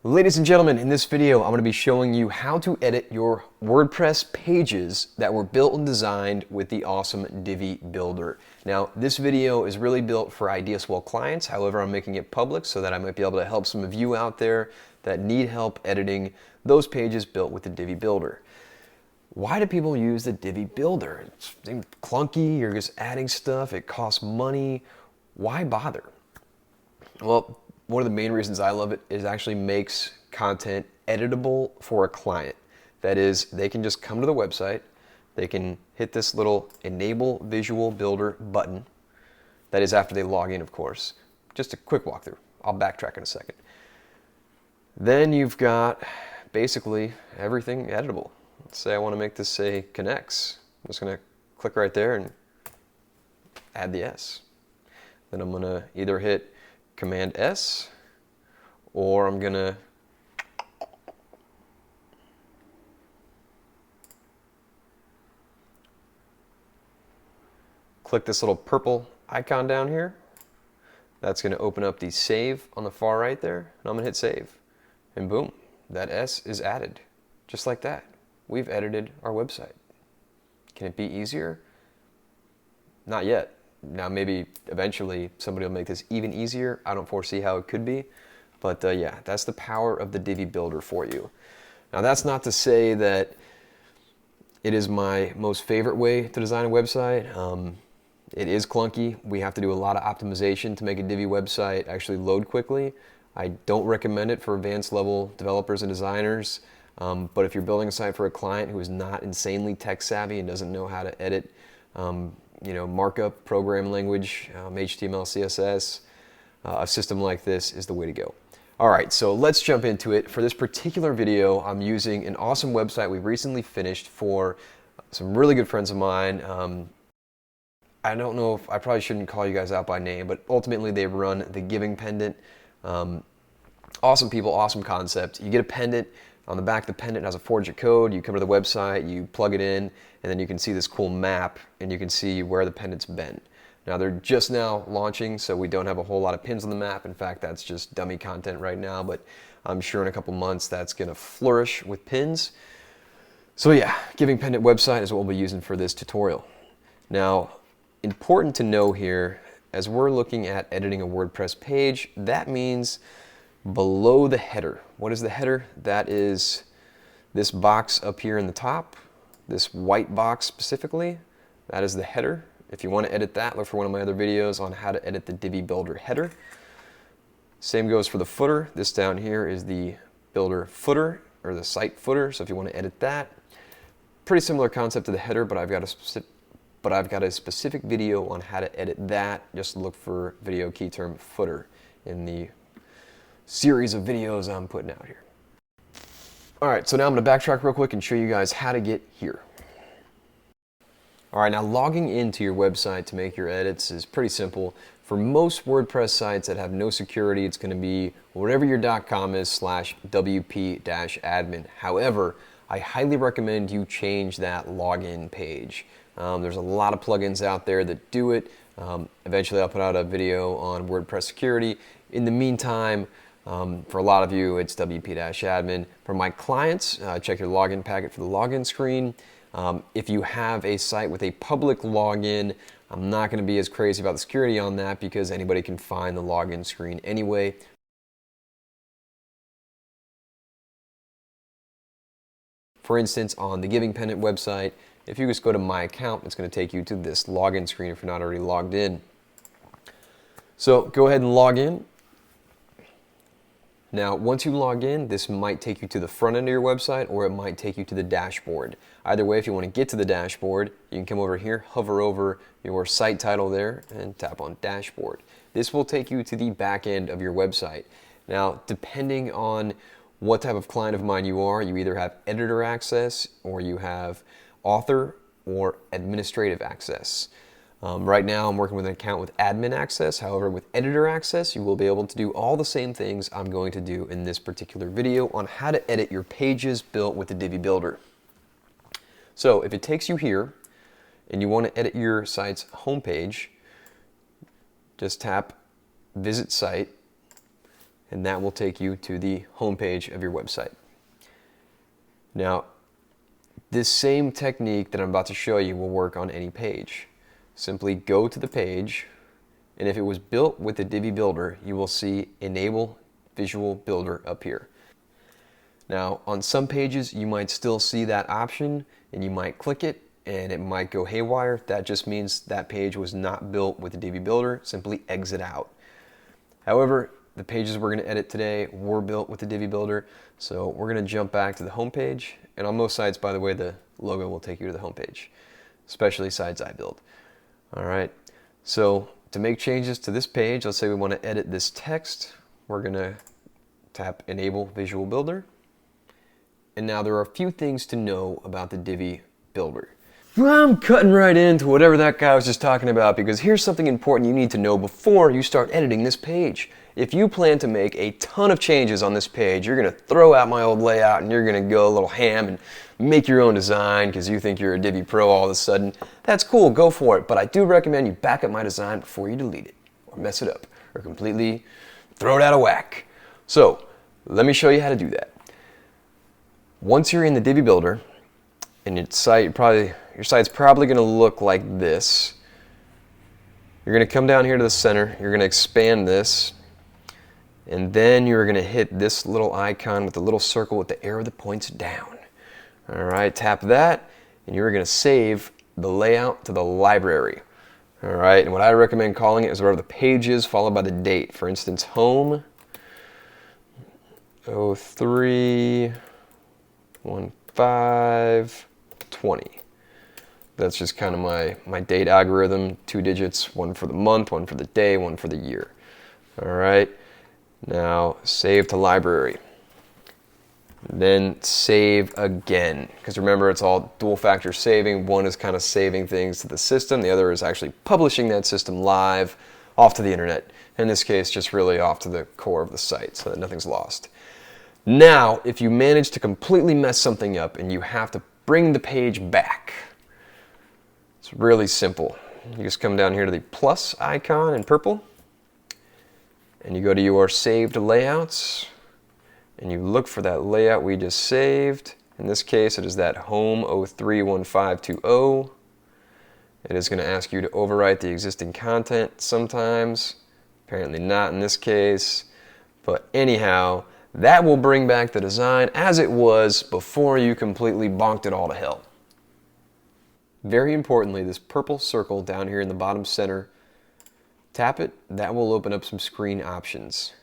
Ladies and gentlemen, in this video, I'm going to be showing you how to edit your WordPress pages that were built and designed with the awesome Divi Builder. Now, this video is really built for Idea Swell clients. However, I'm making it public so that I might be able to help some of you out there that need help editing those pages built with the Divi Builder. Why do people use the Divi Builder? It's clunky, you're just adding stuff, it costs money. Why bother? Well, one of the main reasons I love it is it actually makes content editable for a client. That is, they can just come to the website, they can hit this little Enable Visual Builder button. That is after they log in, of course. Just a quick walkthrough. I'll backtrack in a second. Then you've got basically everything editable. Let's say I want to make this say connects. I'm just going to click right there and add the S. Then I'm going to either hit Command S, or I'm gonna click this little purple icon down here. That's gonna open up the save on the far right there, and I'm gonna hit save. And boom, that S is added. Just like that. We've edited our website. Can it be easier? Not yet. Now maybe eventually somebody will make this even easier. I don't foresee how it could be, but yeah, that's the power of the Divi Builder for you. Now that's not to say that it is my most favorite way to design a website. It is clunky. We have to do a lot of optimization to make a Divi website actually load quickly. I don't recommend it for advanced level developers and designers, but if you're building a site for a client who is not insanely tech savvy and doesn't know how to edit markup, program language, HTML, CSS, a system like this is the way to go. All right, so let's jump into it. For this particular video, I'm using an awesome website we recently finished for some really good friends of mine. I don't know if I probably shouldn't call you guys out by name, but ultimately they run the Giving Pendant. Awesome people, awesome concept. You get a pendant. On the back of the pendant has a 4-digit code. You come to the website, you plug it in, and then you can see this cool map, and you can see where the pendant's been. Now they're just now launching, so we don't have a whole lot of pins on the map. In fact, that's just dummy content right now, but I'm sure in a couple months that's gonna flourish with pins. So yeah, Giving Pendant website is what we'll be using for this tutorial. Now, important to know here, as we're looking at editing a WordPress page, that means below the header. What is the header? That is this box up here in the top, this white box specifically. That is the header. If you want to edit that, look for one of my other videos on how to edit the Divi Builder header. Same goes for the footer. This down here is the Builder footer, or the site footer, so if you want to edit that. Pretty similar concept to the header, but I've got a specific video on how to edit that. Just look for video key term footer in the series of videos I'm putting out here. All right, so now I'm going to backtrack real quick and show you guys how to get here. All right, now logging into your website to make your edits is pretty simple. For most WordPress sites that have no security, it's going to be whatever your .com is /wp-admin. However, I highly recommend you change that login page. There's a lot of plugins out there that do it. Eventually I'll put out a video on WordPress security. In the meantime, for a lot of you, it's WP-admin. For my clients, check your login packet for the login screen. If you have a site with a public login, I'm not going to be as crazy about the security on that because anybody can find the login screen anyway. For instance, on the Giving Pendant website, if you just go to My Account, it's going to take you to this login screen if you're not already logged in. So go ahead and log in. Now, once you log in, this might take you to the front end of your website, or it might take you to the dashboard. Either way, if you want to get to the dashboard, you can come over here, hover over your site title there, and tap on Dashboard. This will take you to the back end of your website. Now, depending on what type of client of mine you are, you either have editor access, or you have author or administrative access. Right now I'm working with an account with admin access. However, with editor access, you will be able to do all the same things I'm going to do in this particular video on how to edit your pages built with the Divi Builder. So if it takes you here and you want to edit your site's homepage, just tap Visit Site, and that will take you to the home page of your website. Now, this same technique that I'm about to show you will work on any page. Simply go to the page, and if it was built with the Divi Builder, you will see Enable Visual Builder up here. Now, on some pages, you might still see that option, and you might click it, and it might go haywire. That just means that page was not built with the Divi Builder. Simply exit out. However, the pages we're going to edit today were built with the Divi Builder, so we're going to jump back to the home page. And on most sites, by the way, the logo will take you to the home page, especially sites I build. All right, so to make changes to this page, let's say we want to edit this text, we're going to tap Enable Visual Builder. And now there are a few things to know about the Divi Builder. I'm cutting right into whatever that guy was just talking about, because here's something important you need to know before you start editing this page. If you plan to make a ton of changes on this page, you're going to throw out my old layout and you're going to go a little ham and make your own design because you think you're a Divi Pro all of a sudden. That's cool, go for it, but I do recommend you back up my design before you delete it or mess it up or completely throw it out of whack. So let me show you how to do that. Once you're in the Divi Builder, and your site's probably going to look like this. You're going to come down here to the center, you're going to expand this, and then you're going to hit this little icon with the little circle with the arrow that points down. All right, tap that, and you're going to save the layout to the library. All right, and what I recommend calling it is whatever the page is followed by the date. For instance, home 03/15/20. That's just kind of my date algorithm, 2 digits, one for the month, one for the day, one for the year. All right, now save to library. Then save again, because remember it's all dual factor saving. One is kind of saving things to the system, the other is actually publishing that system live off to the internet. In this case, just really off to the core of the site so that nothing's lost. Now, if you manage to completely mess something up and you have to bring the page back, it's really simple. You just come down here to the plus icon in purple, and you go to your saved layouts, and you look for that layout we just saved. In this case, it is that home 03/15/20. It is going to ask you to overwrite the existing content sometimes. Apparently not in this case. But anyhow, that will bring back the design as it was before you completely bonked it all to hell. Very importantly, this purple circle down here in the bottom center, tap it, that will open up some screen options.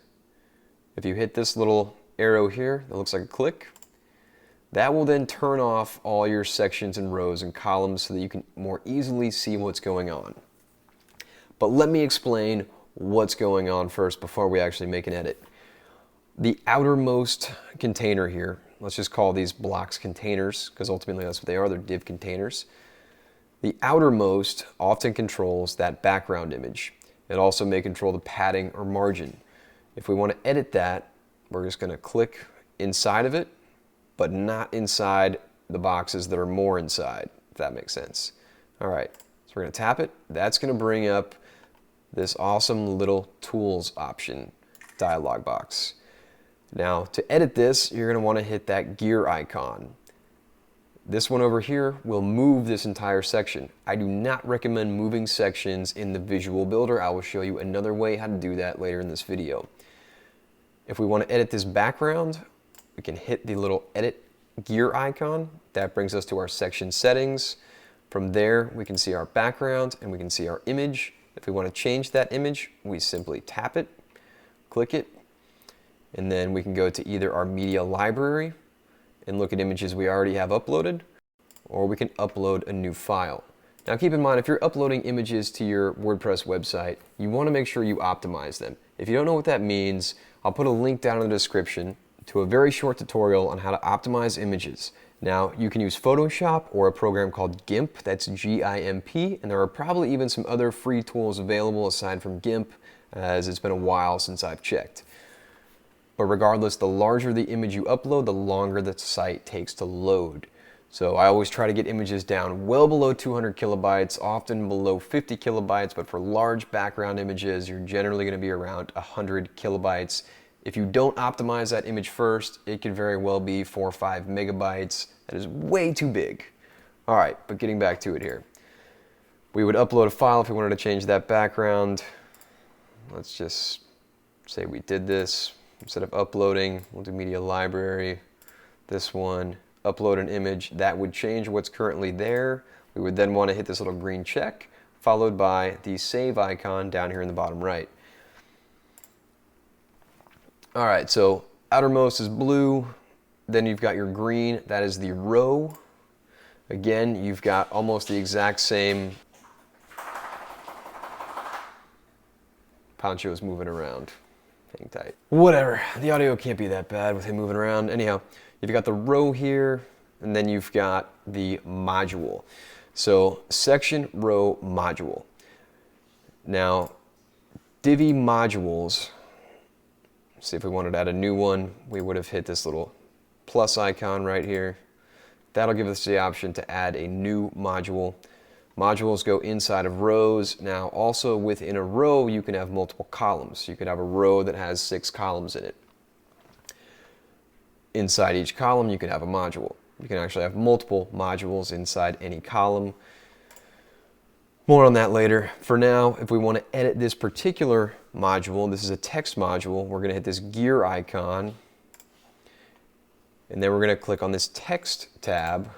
If you hit this little arrow here that looks like a click, that will then turn off all your sections and rows and columns so that you can more easily see what's going on. But let me explain what's going on first before we actually make an edit. The outermost container here, let's just call these blocks containers because ultimately that's what they are, they're div containers. The outermost often controls that background image. It also may control the padding or margin. If we want to edit that, we're just going to click inside of it, but not inside the boxes that are more inside, if that makes sense. All right, so we're going to tap it. That's going to bring up this awesome little tools option dialog box. Now, to edit this, you're going to want to hit that gear icon. This one over here will move this entire section. I do not recommend moving sections in the Visual Builder. I will show you another way how to do that later in this video. If we want to edit this background, we can hit the little edit gear icon. That brings us to our section settings. From there, we can see our background and we can see our image. If we want to change that image, we simply tap it, click it, and then we can go to either our media library and look at images we already have uploaded, or we can upload a new file. Now keep in mind, if you're uploading images to your WordPress website, you want to make sure you optimize them. If you don't know what that means, I'll put a link down in the description to a very short tutorial on how to optimize images. Now, you can use Photoshop or a program called GIMP, that's G-I-M-P, and there are probably even some other free tools available aside from GIMP, as it's been a while since I've checked. But regardless, the larger the image you upload, the longer the site takes to load. So I always try to get images down well below 200 kilobytes, often below 50 kilobytes, but for large background images, you're generally going to be around 100 kilobytes If you don't optimize that image first, it could very well be 4 or 5 megabytes. That is way too big. All right, but getting back to it here. We would upload a file if we wanted to change that background. Let's just say we did this. Instead of uploading, we'll do media library, this one, upload an image. That would change what's currently there. We would then want to hit this little green check, followed by the save icon down here in the bottom right. All right, so outermost is blue, then you've got your green, that is the row. Again, you've got almost the exact same. Pancho's moving around. Hang tight. Whatever, the audio can't be that bad with him moving around. Anyhow, you've got the row here, and then you've got the module. So section, row, module. Now, Divi modules, see if we wanted to add a new one, we would have hit this little plus icon right here. That'll give us the option to add a new module. Modules go inside of rows. Now also within a row you can have multiple columns. You could have a row that has 6 columns in it. Inside each column you could have a module. You can actually have multiple modules inside any column. More on that later. For now, if we want to edit this particular module, this is a text module, we're going to hit this gear icon, and then we're going to click on this text tab,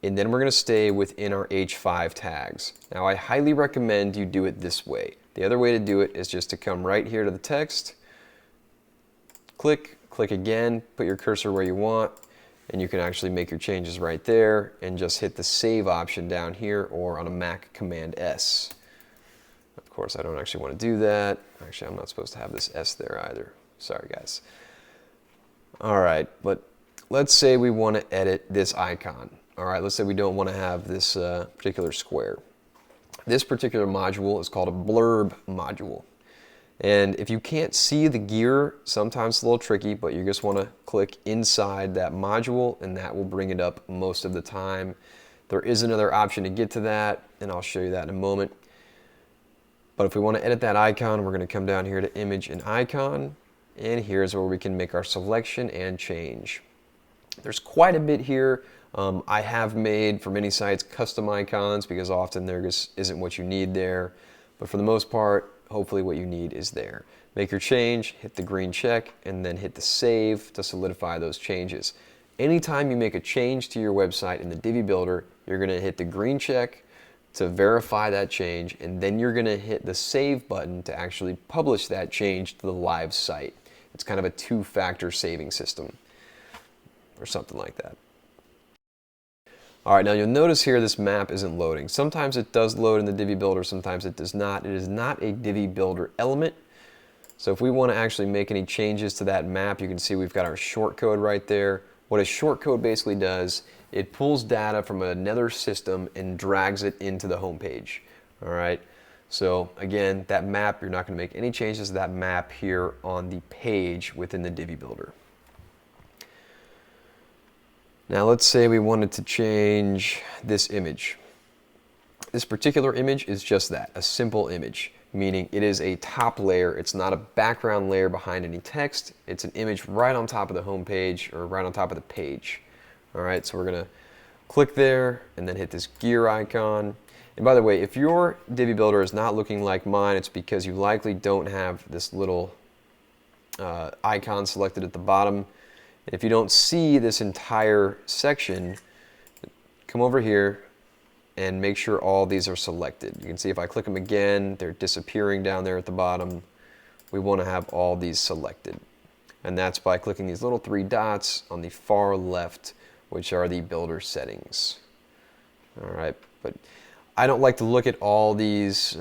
and then we're going to stay within our H5 tags. Now I highly recommend you do it this way. The other way to do it is just to come right here to the text, click again, put your cursor where you want, and you can actually make your changes right there and just hit the save option down here, or on a Mac, Command S. Of course, I don't actually want to do that. Actually, I'm not supposed to have this S there either. Sorry, guys. All right, but let's say we want to edit this icon. All right, let's say we don't want to have this particular square. This particular module is called a Blurb Module. And if you can't see the gear, sometimes it's a little tricky, but you just want to click inside that module and that will bring it up most of the time. There is another option to get to that, and I'll show you that in a moment. But if we want to edit that icon, we're going to come down here to Image and Icon, and here's where we can make our selection and change. There's quite a bit here. I have made, for many sites, custom icons because often there just isn't what you need there. But for the most part, hopefully what you need is there. Make your change, hit the green check, and then hit the save to solidify those changes. Anytime you make a change to your website in the Divi Builder, you're going to hit the green check to verify that change, and then you're going to hit the save button to actually publish that change to the live site. It's kind of a 2-factor saving system or something like that. All right, now you'll notice here this map isn't loading. Sometimes it does load in the Divi Builder, sometimes it does not. It is not a Divi Builder element. So if we want to actually make any changes to that map, you can see we've got our shortcode right there. What a shortcode basically does, it pulls data from another system and drags it into the home page. All right, so again, that map, you're not going to make any changes to that map here on the page within the Divi Builder. Now let's say we wanted to change this image. This particular image is just that, a simple image, meaning it is a top layer. It's not a background layer behind any text. It's an image right on top of the home page, or right on top of the page. All right, so we're going to click there and then hit this gear icon. And by the way, if your Divi Builder is not looking like mine, it's because you likely don't have this little icon selected at the bottom. And if you don't see this entire section, come over here and make sure all these are selected. You can see if I click them again, they're disappearing down there at the bottom. We want to have all these selected. And that's by clicking these little 3 dots on the far left, which are the builder settings. All right, but I don't like to look at all these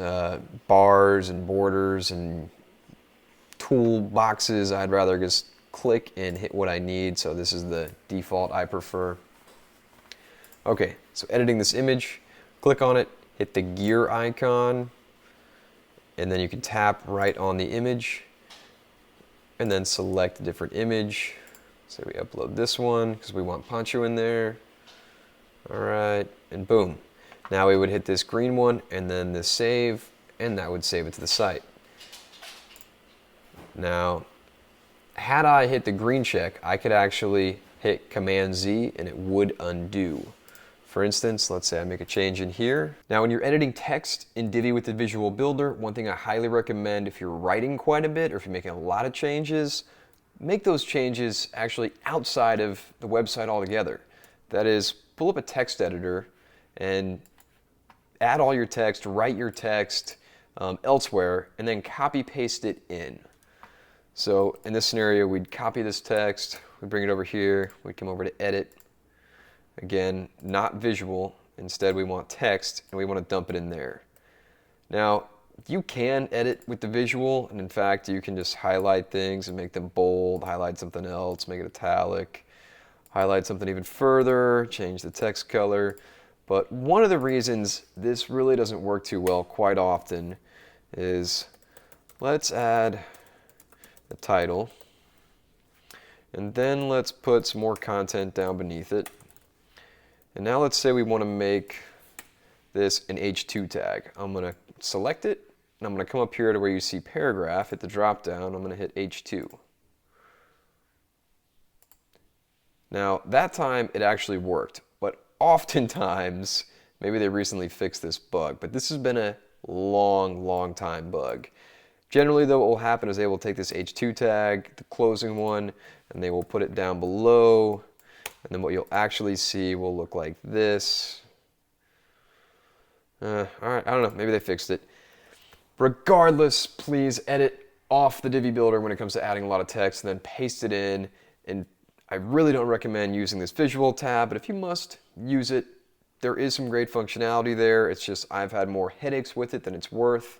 bars and borders and tool boxes. I'd rather just click and hit what I need, so this is the default I prefer. Okay, so editing this image, click on it, hit the gear icon, and then you can tap right on the image and then select a different image. So we upload this one because we want Pancho in there. All right, and boom. Now we would hit this green one and then this save, and that would save it to the site. Now, had I hit the green check, I could actually hit Command Z and it would undo. For instance, let's say I make a change in here. Now when you're editing text in Divi with the Visual Builder, one thing I highly recommend if you're writing quite a bit or if you're making a lot of changes, make those changes actually outside of the website altogether. That is, pull up a text editor and add all your text, write your text elsewhere, and then copy paste it in. So in this scenario, we'd copy this text, we'd bring it over here, we'd come over to edit. Again, not visual. Instead, we want text, and we want to dump it in there. Now, you can edit with the visual, and in fact, you can just highlight things and make them bold, highlight something else, make it italic, highlight something even further, change the text color. But one of the reasons this really doesn't work too well quite often is, let's add a title, and then let's put some more content down beneath it. And now let's say we want to make this an H2 tag. I'm going to select it, and I'm going to come up here to where you see paragraph, hit the drop down, I'm going to hit H2. Now that time it actually worked, but oftentimes, maybe they recently fixed this bug, but this has been a long time bug. Generally though, what will happen is they will take this H2 tag, the closing one, and they will put it down below. And then what you'll actually see will look like this. All right, I don't know, maybe they fixed it. Regardless, please edit off the Divi Builder when it comes to adding a lot of text and then paste it in. And I really don't recommend using this visual tab, but if you must, use it. There is some great functionality there. It's just I've had more headaches with it than it's worth.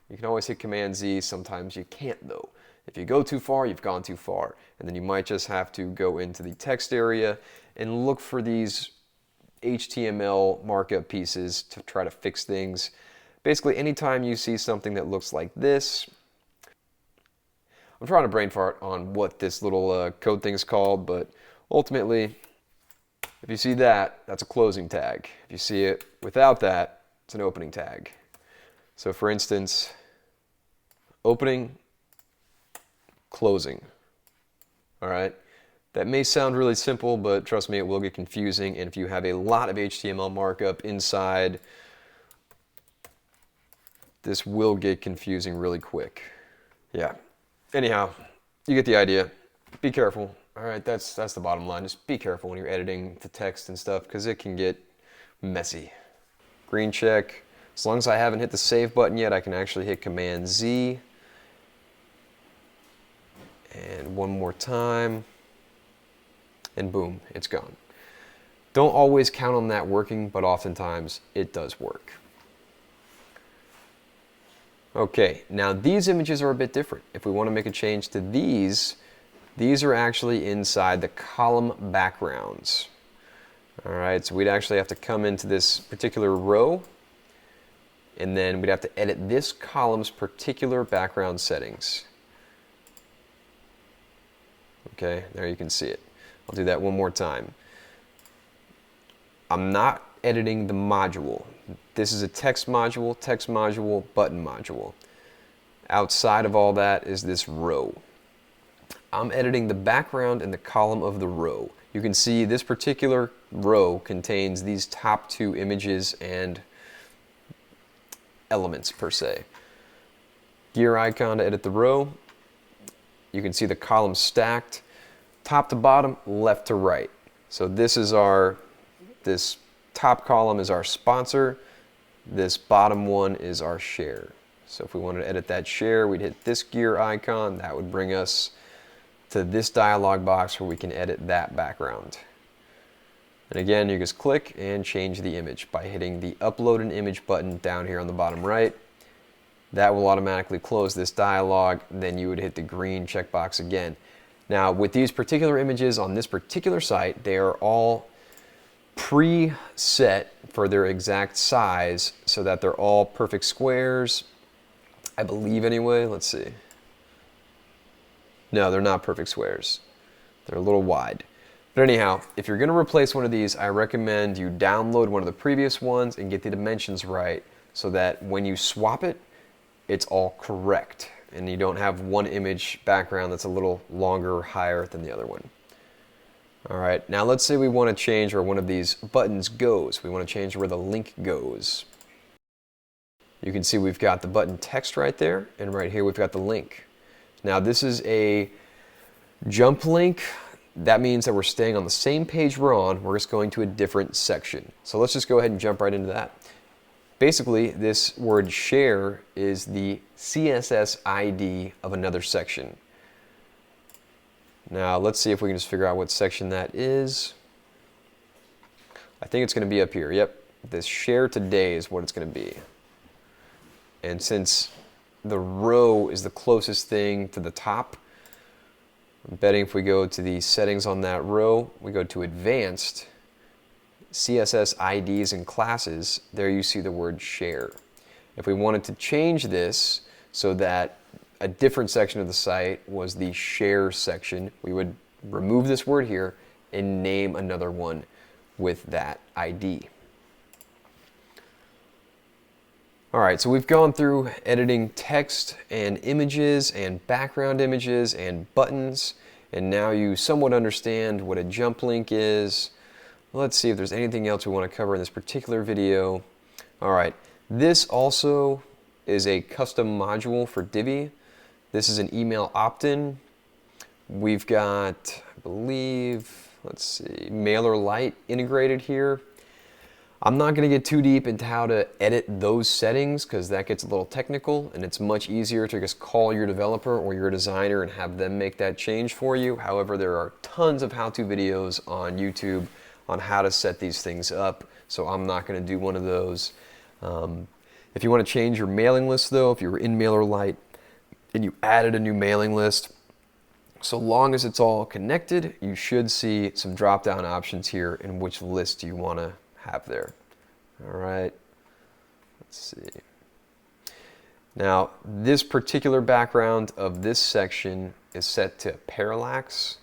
You can always hit Command Z, sometimes you can't though. If you go too far, you've gone too far. And then you might just have to go into the text area and look for these HTML markup pieces to try to fix things. Basically, anytime you see something that looks like this, I'm trying to brain fart on what this little code thing is called, but ultimately, if you see that, that's a closing tag. If you see it without that, it's an opening tag. So for instance, opening, closing. All right, that may sound really simple, but trust me, it will get confusing. And if you have a lot of HTML markup inside, this will get confusing really quick. Yeah. Anyhow, you get the idea. Be careful. All right, that's the bottom line. Just be careful when you're editing the text and stuff because it can get messy. Green check. As long as I haven't hit the save button yet, I can actually hit Command Z. And one more time, and boom, it's gone. Don't always count on that working, but oftentimes it does work. Okay, now these images are a bit different. If we want to make a change to these are actually inside the column backgrounds. All right, so we'd actually have to come into this particular row, and then we'd have to edit this column's particular background settings. Okay, there you can see it. I'll do that one more time. I'm not editing the module. This is a text module, button module. Outside of all that is this row. I'm editing the background and the column of the row. You can see this particular row contains these top two images and elements per se. Gear icon to edit the row. You can see the columns stacked, top to bottom, left to right. So this top column is our sponsor, this bottom one is our share. So if we wanted to edit that share, we'd hit this gear icon, that would bring us to this dialog box where we can edit that background. And again, you just click and change the image by hitting the Upload an Image button down here on the bottom right. That will automatically close this dialog, then you would hit the green checkbox again. Now with these particular images on this particular site, they are all pre-set for their exact size so that they're all perfect squares, I believe anyway. Let's see. No, they're not perfect squares. They're a little wide. But anyhow, if you're going to replace one of these, I recommend you download one of the previous ones and get the dimensions right so that when you swap it, it's all correct. and you don't have one image background that's a little longer or higher than the other one. All right, now let's say we want to change where one of these buttons goes. We want to change where the link goes. You can see we've got the button text right there, and right here we've got the link. Now this is a jump link. That means that we're staying on the same page we're on, we're just going to a different section. So let's just go ahead and jump right into that. Basically, this word share is the CSS ID of another section. Now let's see if we can just figure out what section that is. I think it's going to be up here. Yep, this share today is what it's going to be. And since the row is the closest thing to the top, I'm betting if we go to the settings on that row, we go to advanced, CSS IDs and classes, there you see the word share. If we wanted to change this so that a different section of the site was the share section, we would remove this word here and name another one with that ID. Alright, so we've gone through editing text and images and background images and buttons, and now you somewhat understand what a jump link is. Let's see if there's anything else we want to cover in this particular video. Alright, this also is a custom module for Divi. This is an email opt-in. We've got, I believe, let's see, MailerLite integrated here. I'm not going to get too deep into how to edit those settings because that gets a little technical, and it's much easier to just call your developer or your designer and have them make that change for you. However, there are tons of how-to videos on YouTube on how to set these things up, so I'm not going to do one of those. If you want to change your mailing list though, if you were in MailerLite and you added a new mailing list, so long as it's all connected, you should see some drop-down options here in which list you want to have there. All right, let's see. Now, this particular background of this section is set to parallax.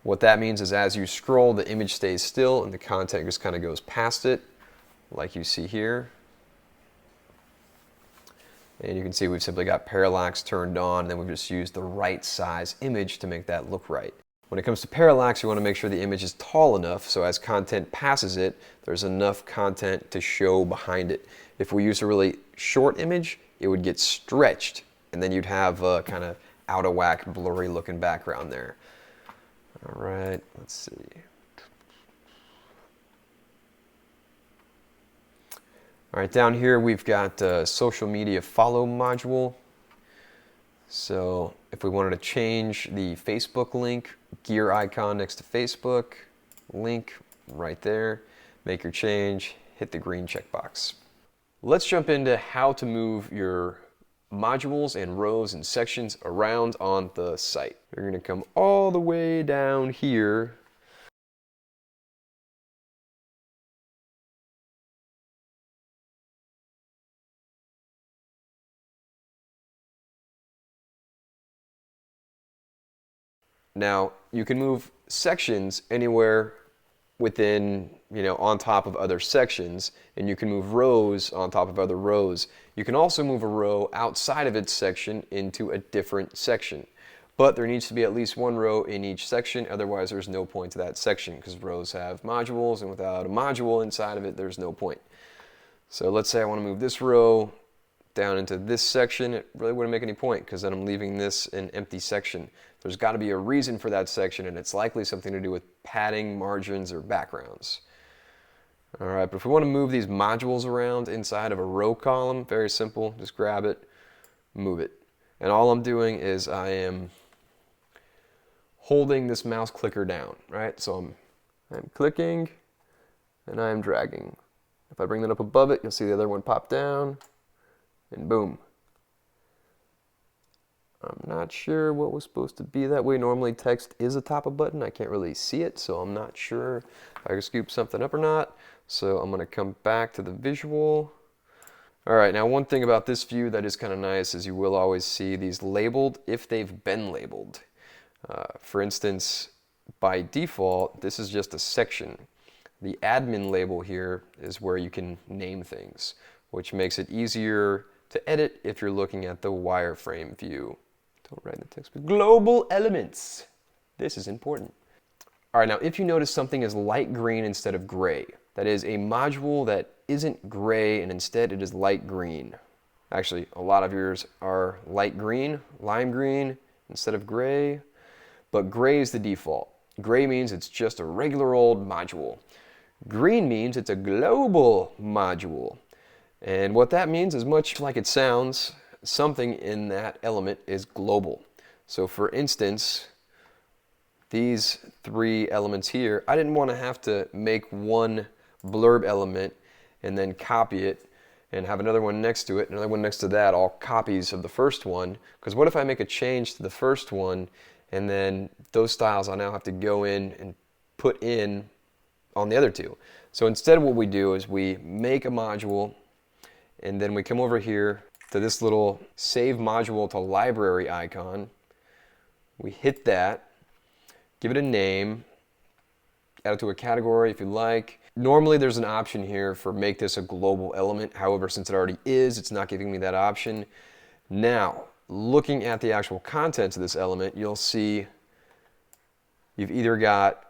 What that means is as you scroll, the image stays still and the content just kind of goes past it, like you see here. And you can see we've simply got parallax turned on, and then we've just used the right size image to make that look right. When it comes to parallax, you want to make sure the image is tall enough so as content passes it, there's enough content to show behind it. If we use a really short image, it would get stretched, and then you'd have a kind of out of whack, blurry looking background there. All right, let's see. All right, down here we've got social media follow module. So if we wanted to change the Facebook link, gear icon next to Facebook, link right there, make your change, hit the green checkbox. Let's jump into how to move your modules and rows and sections around on the site. You're going to come all the way down here. Now, you can move sections anywhere within, on top of other sections, and you can move rows on top of other rows. You can also move a row outside of its section into a different section. But there needs to be at least one row in each section, otherwise there's no point to that section because rows have modules, and without a module inside of it, there's no point. So let's say I want to move this row down into this section. It really wouldn't make any point because then I'm leaving this an empty section. There's got to be a reason for that section, and it's likely something to do with padding, margins, or backgrounds. All right, but if we want to move these modules around inside of a row column, very simple, just grab it, move it. And all I'm doing is I am holding this mouse clicker down, right? So I'm clicking and I'm dragging. If I bring that up above it, you'll see the other one pop down, and boom. I'm not sure what was supposed to be that way. Normally text is atop a button. I can't really see it, so I'm not sure if I can scoop something up or not. So I'm going to come back to the visual. All right, now one thing about this view that is kind of nice is you will always see these labeled if they've been labeled. For instance, by default, this is just a section. The admin label here is where you can name things, which makes it easier to edit if you're looking at the wireframe view. Don't write in the text, but global elements. This is important. All right, now if you notice something is light green instead of gray, that is a module that isn't gray and instead it is light green. Actually, a lot of yours are light green, lime green, instead of gray, but gray is the default. Gray means it's just a regular old module. Green means it's a global module. And what that means is much like it sounds, something in that element is global. So for instance, these three elements here, I didn't want to have to make one blurb element and then copy it and have another one next to it, another one next to that, all copies of the first one. Because what if I make a change to the first one and then those styles I now have to go in and put in on the other two? So instead what we do is we make a module and then we come over here to this little save module to library icon. We hit that, give it a name, add it to a category if you like. Normally there's an option here for make this a global element. However, since it already is, it's not giving me that option. Now, looking at the actual contents of this element, you'll see you've either got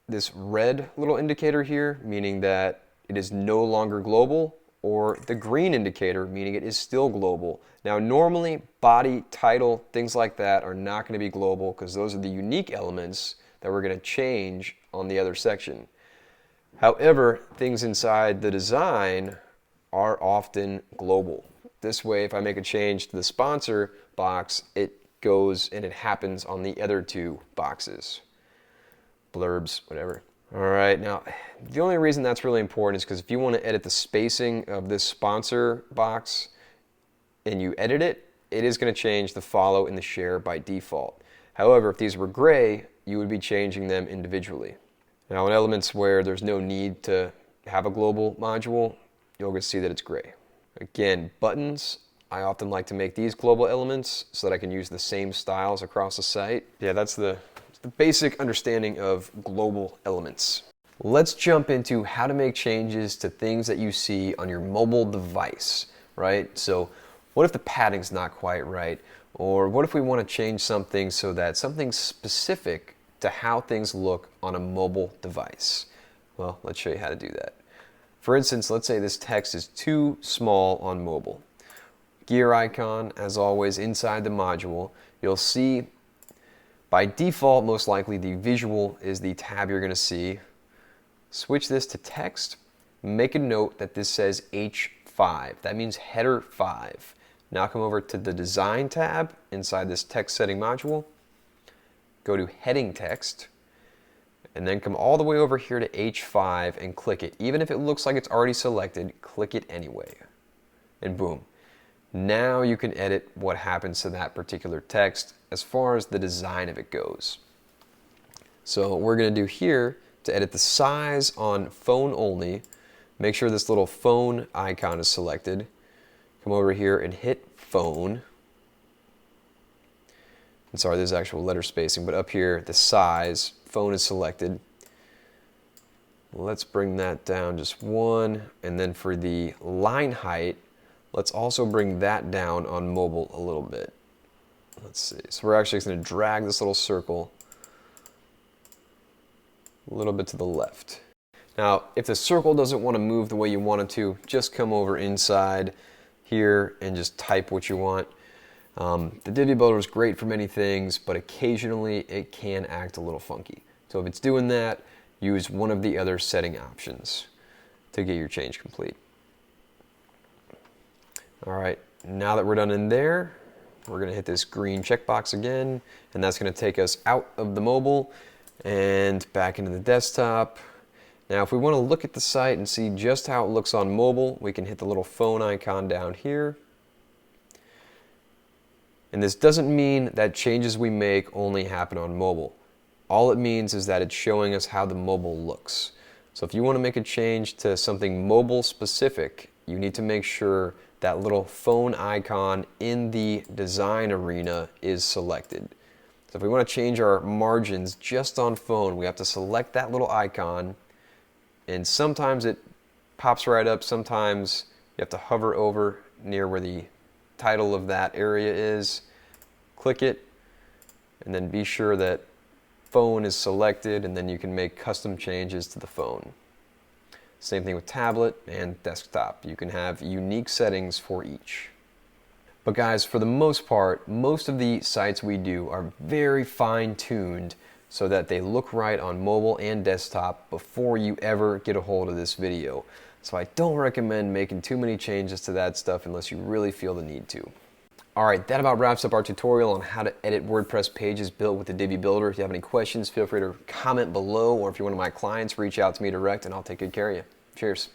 this red little indicator here, meaning that it is no longer global, or the green indicator, meaning it is still global. Now, normally body, title, things like that are not going to be global because those are the unique elements that we're going to change on the other section. However, things inside the design are often global. This way, if I make a change to the sponsor box, it goes and it happens on the other two boxes. Blurbs, whatever. All right, now, the only reason that's really important is because if you want to edit the spacing of this sponsor box and you edit it, it is going to change the follow and the share by default. However, if these were gray, you would be changing them individually. Now, in elements where there's no need to have a global module, you'll get to see that it's gray. Again, buttons, I often like to make these global elements so that I can use the same styles across the site. Yeah, that's the basic understanding of global elements. Let's jump into how to make changes to things that you see on your mobile device, right? So what if the padding's not quite right? Or what if we want to change something so that something's specific to how things look on a mobile device? Well, let's show you how to do that. For instance, let's say this text is too small on mobile. Gear icon, as always, inside the module. You'll see by default, most likely the visual is the tab you're going to see. Switch this to text. Make a note that this says H5. That means header 5. Now come over to the design tab inside this text setting module. Go to heading text. And then come all the way over here to H5 and click it. Even if it looks like it's already selected, click it anyway. And boom. Now you can edit what happens to that particular text as far as the design of it goes. So what we're going to do here to edit the size on phone only, make sure this little phone icon is selected. Come over here and hit phone. And sorry, there's actual letter spacing, but up here, the size, phone is selected. Let's bring that down just one. And then for the line height, let's also bring that down on mobile a little bit. Let's see. So we're actually going to drag this little circle a little bit to the left. Now, if the circle doesn't want to move the way you want it to, just come over inside here and just type what you want. The Divi Builder is great for many things, but occasionally it can act a little funky. So if it's doing that, use one of the other setting options to get your change complete. All right, now that we're done in there, we're going to hit this green checkbox again, and that's going to take us out of the mobile and back into the desktop. Now, if we want to look at the site and see just how it looks on mobile, we can hit the little phone icon down here. And this doesn't mean that changes we make only happen on mobile. All it means is that it's showing us how the mobile looks. So if you want to make a change to something mobile specific, you need to make sure that little phone icon in the design arena is selected. So if we want to change our margins just on phone, we have to select that little icon, and sometimes it pops right up, sometimes you have to hover over near where the title of that area is. Click it, and then be sure that phone is selected, and then you can make custom changes to the phone. Same thing with tablet and desktop. You can have unique settings for each. But guys, for the most part, most of the sites we do are very fine-tuned so that they look right on mobile and desktop before you ever get a hold of this video. So I don't recommend making too many changes to that stuff unless you really feel the need to. Alright, that about wraps up our tutorial on how to edit WordPress pages built with the Divi Builder. If you have any questions, feel free to comment below, or if you're one of my clients, reach out to me direct and I'll take good care of you. Cheers.